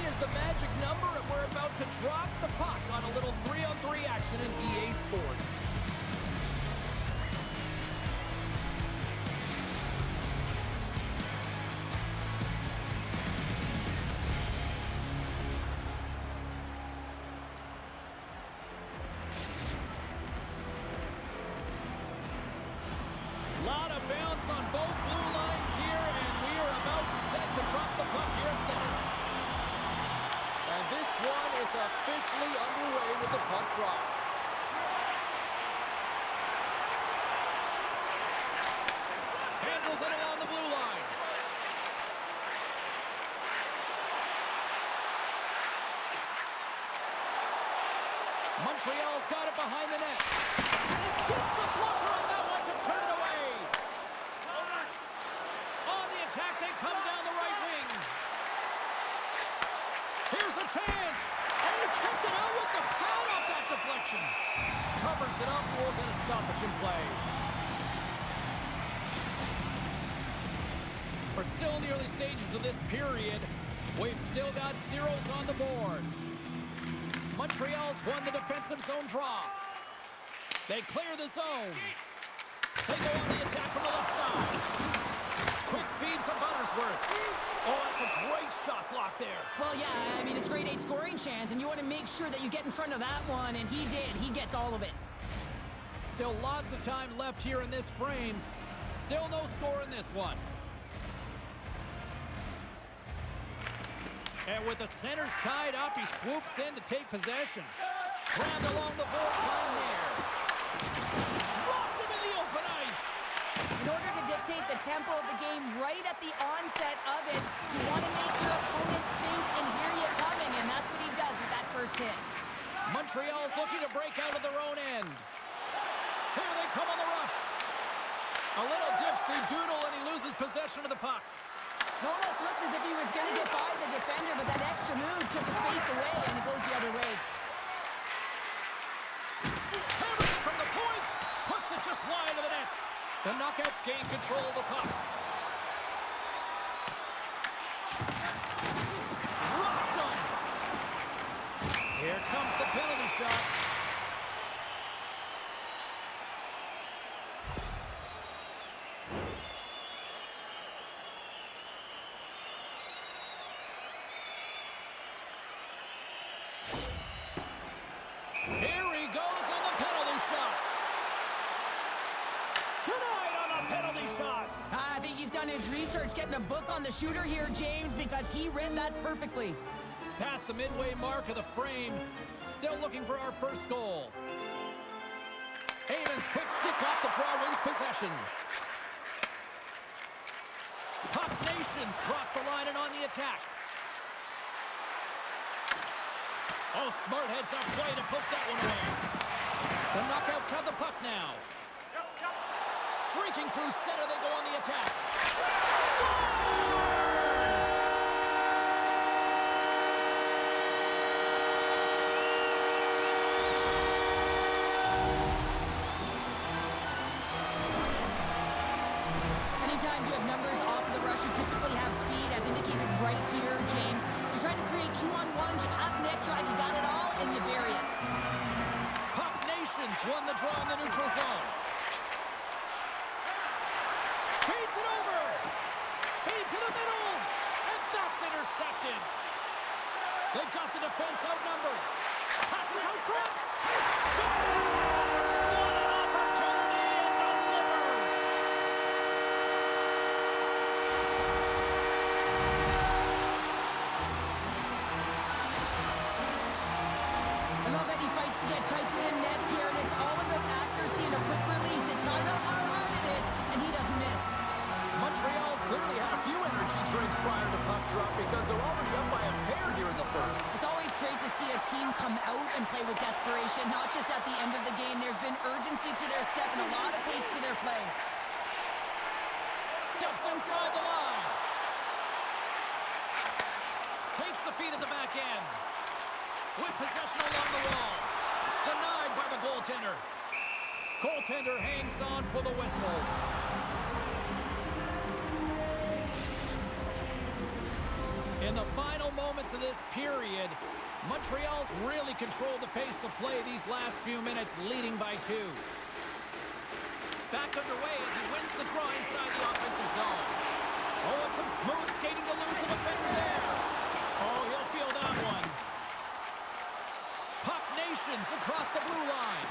is the magic number, and we're about to drop the puck on a little 3-on-3 action in EA Sports. Lot of bounce on both blue lines here, and we are about set to drop the puck here at center. And this one is officially underway with the puck drop. Handles it along the blue line. Montreal's got it behind the net. And gets the blocker on that one to turn it away. On the attack, they come down the right wing. Here's a chance. And he kept it out with the pad off that deflection. Covers it up. We're going to stoppage in play. We're still in the early stages of this period. We've still got zeros on the board. Montreal's won the defensive zone draw. They clear the zone. They go on the attack from the left side. Quick feed to Buttersworth. Oh, that's a great shot block there. Well, yeah, I mean, it's grade A scoring chance, and you want to make sure that you get in front of that one, and he did. He gets all of it. Still lots of time left here in this frame. Still no score in this one. And with the centers tied up, he swoops in to take possession. Grabbed along the board line there. Rocked him in the open ice. In order to dictate the tempo of the game right at the onset of it, you want to make your opponent think and hear you coming, and that's what he does with that first hit. Montreal's looking to break out of their own end. Here they come on the rush. A little dipsy doodle, and he loses possession of the puck. It almost looked as if he was going to get by the defender, but that extra move took the space away, and it goes the other way. Hammers it from the point. Puts it just wide of the net. The Knockouts gain control of the puck. Rocked him. Here comes the penalty shot. Here he goes on the penalty shot. Denied on the penalty shot. I think he's done his research getting a book on the shooter here, James, because he read that perfectly. Past the midway mark of the frame. Still looking for our first goal. Eamon's quick stick off the draw wins possession. Puck Nations cross the line and on the attack. Oh, smart heads up play to put that one away. The Knockouts have the puck now. Streaking through center, they go on the attack. Scores! Anytime you have numbers off of the rush, you typically have speed, as indicated right here, James. You're trying to create 2-on-1s, you have net drive, you got it all, and you bury it. Puck Nations won the draw in the neutral zone. Feeds it over. Feed to the middle. And that's intercepted. They've got the defense outnumbered. Passes out front. Scores! What an opportunity and delivers. I love that he fights to get tight to the net here, and it's all about accuracy and a quick release. It's not about how hard it is, and he doesn't miss. Montreal's clearly had a few energy drinks prior to puck drop because they're already up by a pair here in the first. It's always great to see a team come out and play with desperation, not just at the end of the game. There's been urgency to their step and a lot of pace to their play. Steps inside the line. Takes the feed at the back end. With possession along the wall. Denied by the goaltender. Goaltender hangs on for the whistle. In the final moments of this period, Montreal's really controlled the pace of play these last few minutes, leading by 2. Back underway as he wins the draw inside the offensive zone. Oh, and some smooth skating to lose a defender there. Oh, he'll feel that one. Puck nations across the blue line.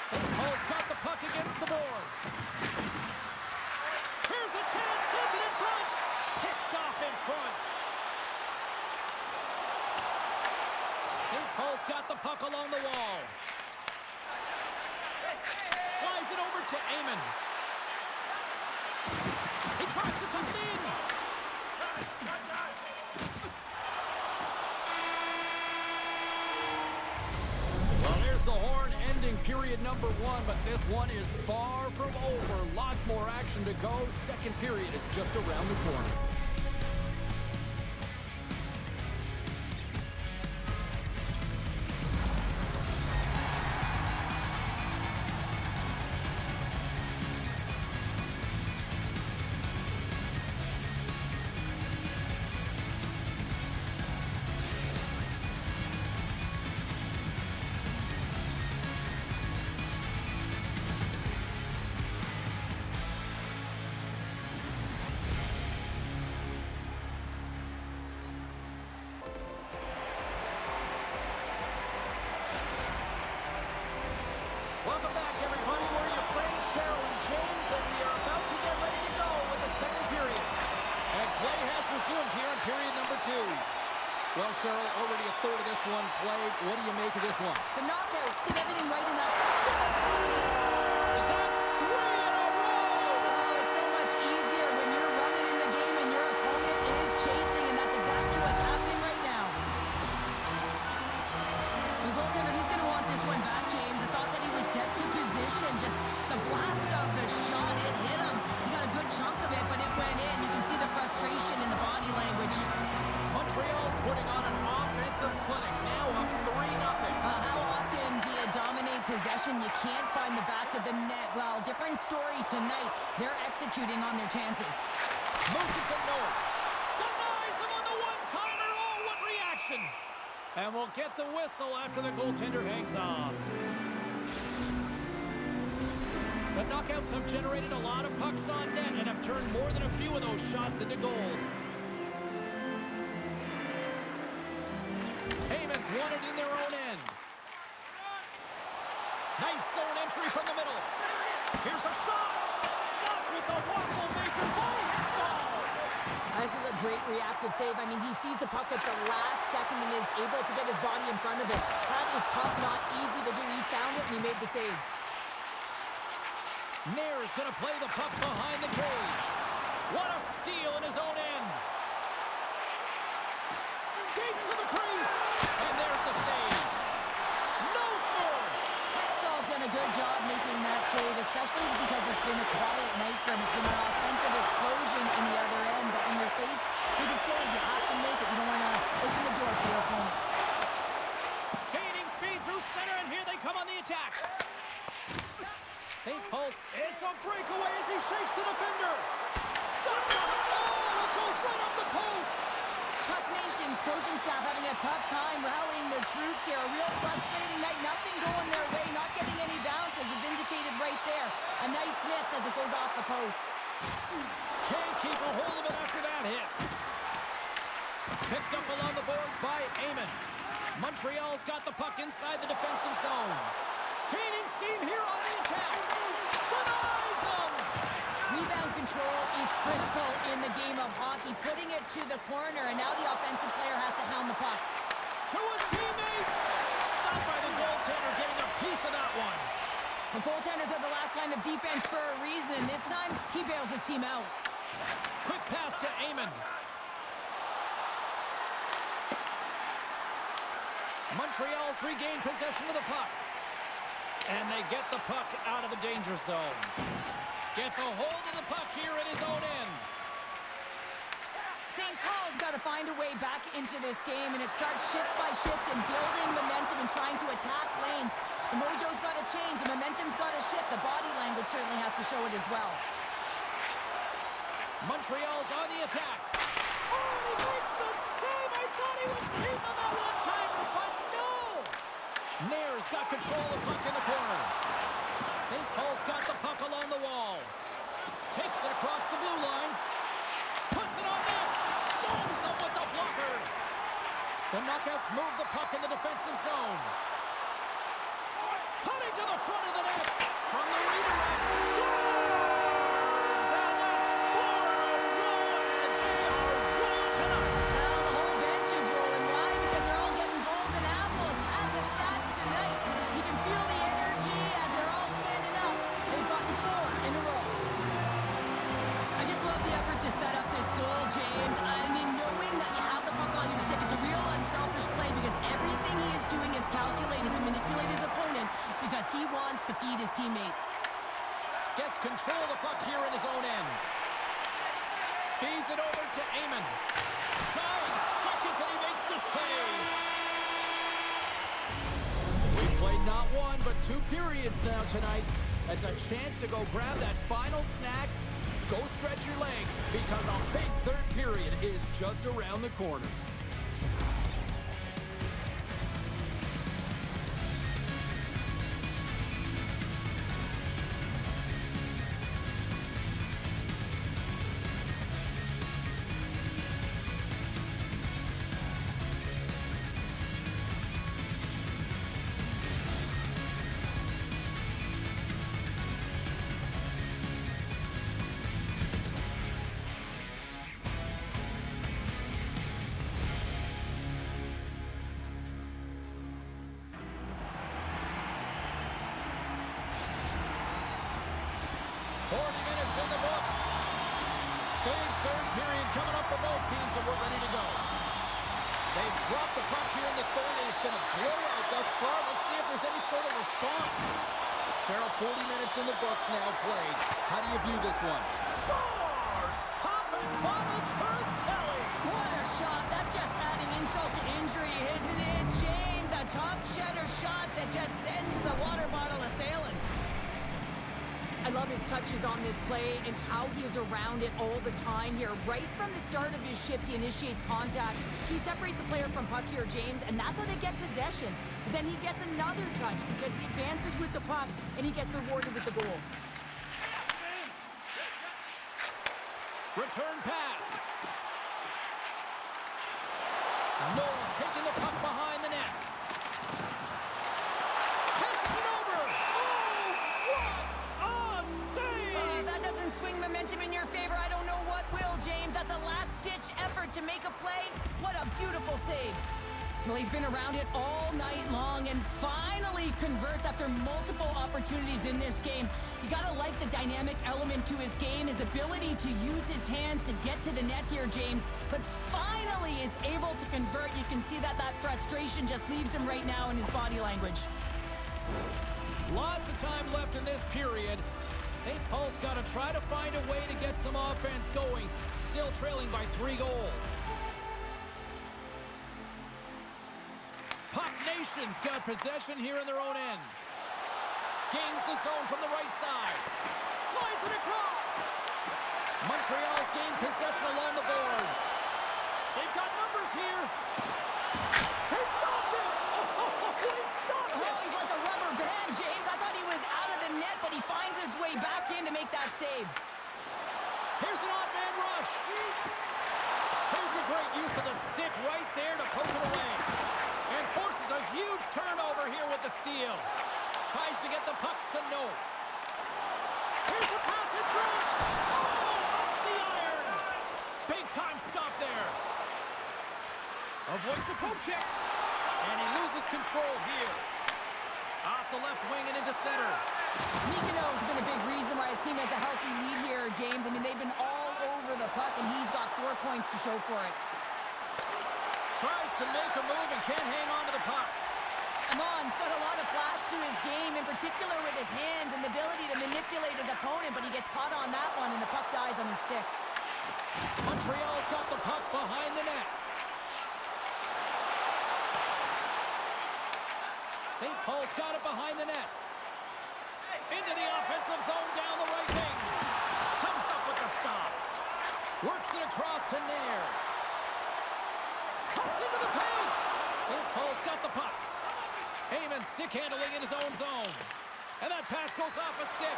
St. Paul's got the puck against the boards. Here's a chance, sends it in front. Picked off in front. St. Paul's got the puck along the wall. Slides it over to Amon. He tries to tuck it in. Well, there's the horn ending period number 1, but this one is far from over. Lots more action to go. Second period is just around the corner. Welcome back, everybody. We're your friends, Cheryl and James, and we are about to get ready to go with the second period. And play has resumed here in period number 2. Well, Cheryl, already a third of this one played. What do you make of this one? The knockouts did everything right in that first half. That's 3 in a row! Oh, it's so much easier when you're running in the game and your opponent is chasing, and that's exactly what's happening right now. The goaltender, he's going to want this one back, James. I thought that he was set to position. Just the blast of the shot, it hit him. He got a good chunk of it, but it went in. You can see the frustration in the body language. Montreal's putting on an offensive clinic, now up 3-0. How often do you dominate possession? You can't find the back of the net. Well, different story tonight. They're executing on their chances. Moves it to Noah. Denies him on the one-timer. Oh, what reaction! And we'll get the whistle after the goaltender hangs on. The knockouts have generated a lot of pucks on net and have turned more than a few of those shots into goals. Heyman's won it in their own end. Nice zone entry from the middle. Here's a shot. Stopped with the waffle maker by Hextall. This is a great reactive save. I mean, he sees the puck at the last second and is able to get his body in front of it. That is tough, not easy to do. He found it and he made the save. Nair's going to play the puck behind the cage. What a steal in his own end. Skates to the crease. And there's the save. No, sir. Hextall's done a good job making that save, especially because it's been a quiet night for him. It's been an offensive explosion in the other end. But when you're faced with a save, you have to make it. You don't want to open the door for your opponent. Gaining speed through center, and here they come on the attack. St. Paul's, it's a breakaway as he shakes the defender. Stop! Oh, it goes right up the post. Puck Nation's coaching staff having a tough time rallying their troops here. A real frustrating night. Nothing going their way. Not getting any bounces. It's indicated right there. A nice miss as it goes off the post. Can't keep a hold of it after that hit. Picked up along the boards by Amon. Montreal's got the puck inside the defensive zone. Gaining steam here on the attack. Denies him. Rebound control is critical in the game of hockey. Putting it to the corner, and now the offensive player has to hound the puck. To his teammate. Stopped by the goaltender, getting a piece of that one. The goaltenders are the last line of defense for a reason. This time, he bails his team out. Quick pass to Amon. Montreal's regained possession of the puck. And they get the puck out of the danger zone. Gets a hold of the puck here at his own end. St. Paul's got to find a way back into this game, and it starts shift by shift and building momentum and trying to attack lanes. The mojo's got to change. The momentum's got to shift. The body language certainly has to show it as well. Montreal's on the attack. Oh, The knockouts move the puck in the defensive zone. Cutting to the front of the net. From the redirect. Scores! And it's 4-0, and they are rolling tonight. Well, the whole bench is rolling. Why? Because they're all getting goals and apples at the stats tonight. You can feel the energy as they're all standing up. They've gotten 4 in a row. I just love the effort to set up this goal, James. I mean, knowing that you have the puck on your stick, it's a real unselfish play because everything he is doing is calculated to manipulate his opponent because he wants to feed his teammate. Gets control of the puck here in his own end. Feeds it over to Amon. Dying seconds and he makes the save. We've played not one but 2 periods now tonight. It's a chance to go grab that final snack. Go stretch your legs because a big third period is just around the corner. In the books. Big third period coming up for both teams, and we're ready to go. They've dropped the puck here in the third, and it's been a blowout thus far. Let's see if there's any sort of response. Cheryl, 40 minutes in the books now played. How do you view this one? Scores! Popping bottles for Sally. What a shot. That's just adding insult to injury, isn't it, James? A top cheddar shot that just sends the water bottle a-sailing. I love his touches on this play and how he is around it all the time here. Right from the start of his shift, he initiates contact. He separates a player from puck here, James, and that's how they get possession. But then he gets another touch because he advances with the puck and he gets rewarded with the goal. Return pass. Knowles taking the puck behind the net. Passes it over. Swing momentum in your favor. I don't know what will, James. That's a last-ditch effort to make a play. What a beautiful save. Well, he's been around it all night long and finally converts after multiple opportunities in this game. You gotta like the dynamic element to his game, his ability to use his hands to get to the net here, James, but finally is able to convert. You can see that frustration just leaves him right now in his body language. Lots of time left in this period. St. Paul's got to try to find a way to get some offense going. Still trailing by 3 goals. Puck Nation's got possession here in their own end. Gains the zone from the right side. Slides it across. Montreal's gained possession along the boards. They've got numbers here. He stopped it! Oh, he stopped it! Oh, he's like a rubber band, James. I thought he was out of the net, but he finds his way back in to make that save. Here's an odd man rush. Here's a great use of the stick right there to poke it away. And forces a huge turnover here with the steal. Tries to get the puck to no. Here's a pass in front. Oh, off the iron. Big time stop there. Avoids the poke check. And he loses control here. Off the left wing and into center. Mikko's been a big reason why his team has a healthy lead here, James. I mean, they've been all over the puck, and he's got 4 points to show for it. Tries to make a move and can't hang on to the puck. Amon's got a lot of flash to his game, in particular with his hands and the ability to manipulate his opponent, but he gets caught on that one, and the puck dies on his stick. Montreal's got the puck behind the net. St. Paul's got it behind the net. Into the offensive zone down the right wing. Comes up with the stop. Works it across to Nair. Cuts into the paint. St. Paul's got the puck. Heyman stick handling in his own zone. And that pass goes off a stick.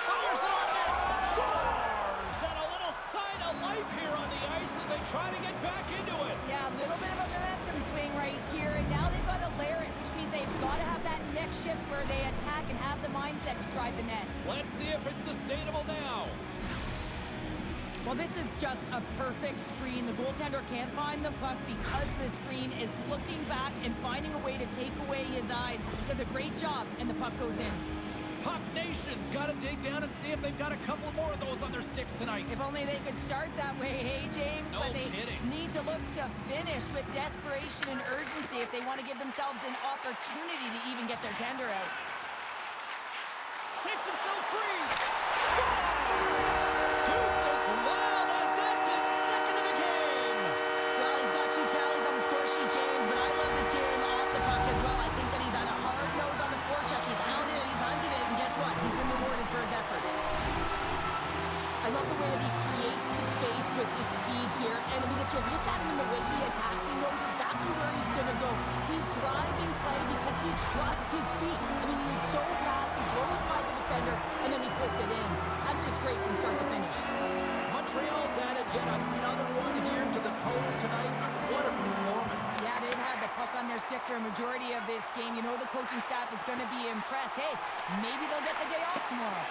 Fires it on net. Scores! Gives that a little sign of life here on the ice as they try to get back into it. Yeah, a little bit of a momentum swing right here, and now they've got to layer it, which means they've got to have that next shift where they attack and have the mindset to drive the net. Let's see if it's sustainable now. Well, this is just a perfect screen. The goaltender can't find the puck because the screen is looking back and finding a way to take away his eyes. Does a great job, and the puck goes in. Puck Nation's got to dig down and see if they've got a couple more of those on their sticks tonight. If only they could start that way, hey, James? No but they kidding. need to look to finish with desperation and urgency if they want to give themselves an opportunity to even get their tender out. Shakes himself free. Scores! Deuces Wild as that's his second of the game. Well, he's got 2 tallies on the score sheet, James, but I love this game off the puck as well. I think that he's on a hard nose on the forecheck. He's hounded it, he's hunted it, and guess what? He's been rewarded for his efforts. I love the way that he creates the space with his speed here. And I mean, if you look at him in the way he attacks, he knows exactly where he's going to go. He's driving play because he trusts his feet. I mean, he's so fast, he blows by the defender, and then he puts it in. That's just great from start to finish. Montreal's added yet another one here to the total tonight. What a performance. Yeah, they've had the puck on their stick for a majority of this game. You know the coaching staff is going to be impressed. Hey, maybe they'll get the day off tomorrow.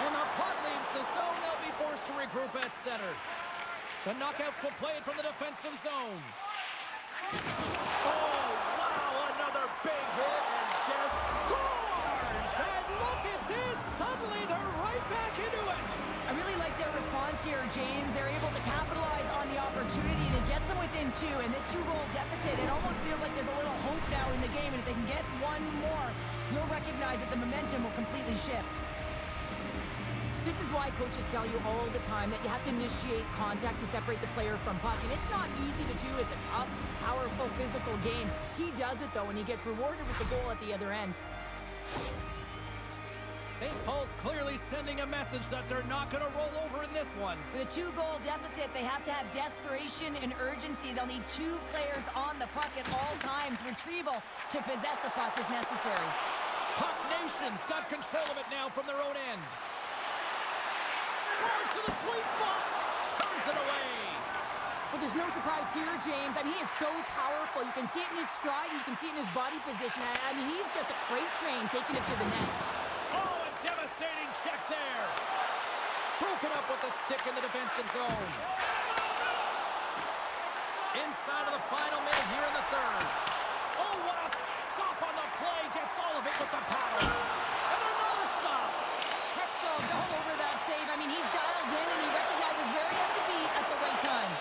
And the puck leaves the zone. They'll be forced to regroup at center. The knockouts will play it from the defensive zone. Oh, wow, another big hit, and guess scores! And look at this, suddenly they're right back into it. I really like their response here, James. They're able to capitalize on the opportunity to get them within 2, and this 2-goal deficit, it almost feels like there's a little hope now in the game, and if they can get one more, you'll recognize that the momentum will completely shift. This is why coaches tell you all the time that you have to initiate contact to separate the player from puck, and it's not easy to do. It's a tough, powerful, physical game. He does it, though, and he gets rewarded with the goal at the other end. St. Paul's clearly sending a message that they're not going to roll over in this one. With a 2-goal deficit, they have to have desperation and urgency. They'll need 2 players on the puck at all times. Retrieval to possess the puck is necessary. Puck Nation's got control of it now from their own end. Drives to the sweet spot. Turns it away. Well, there's no surprise here, James. I mean, he is so powerful. You can see it in his stride, and you can see it in his body position. I mean, he's just a freight train taking it to the net. Oh, a devastating check there. Broken up with the stick in the defensive zone. Inside of the final minute here in the third. Oh, what a stop on the play. Gets all of it with the paddle. And another stop. Hextall's all over that save. I mean, he's dialed in, and he recognizes where he has to be at the right time.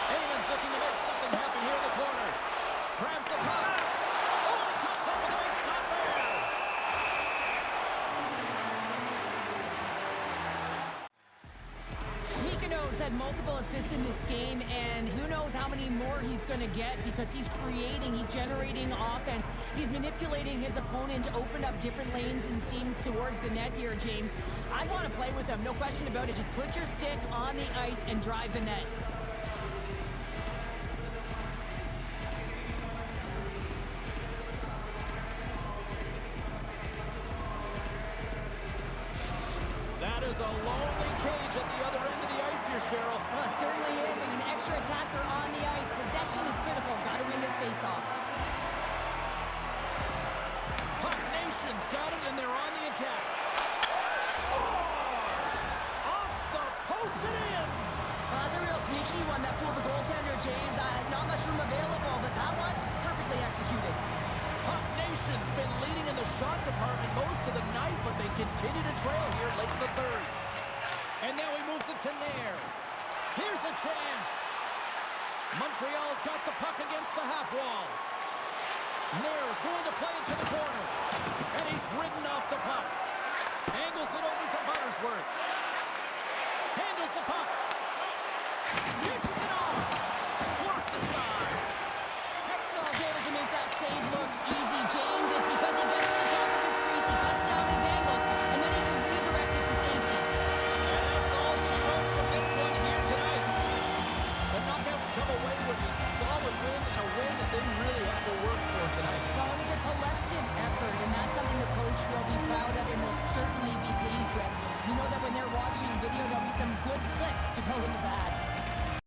Eamon's looking to make something happen here in the corner. Grabs the puck. Oh, and he comes up with a big stop there. Nikano's had multiple assists in this game, and who knows how many more he's going to get because he's creating, he's generating offense. He's manipulating his opponent to open up different lanes and seams towards the net here, James. I want to play with him, no question about it. Just put your stick on the ice and drive the net. That is a lonely cage at the other end of the ice here, Cheryl. Well, it certainly is, and an extra attacker on the ice. Possession is critical. Got to win this faceoff. Puck Nation's got it, and they're on the attack. Scores! Off the post and in! Well, that's a real sneaky one that fooled the goaltender, James. Not much room available, but that one, perfectly executed. Puck Nation's been leading in the shot department most of the night, but they continue to trail here late in the third. And now he moves it to Nair. Here's a chance. Montreal's got the puck against the half wall. Nair's going to play it to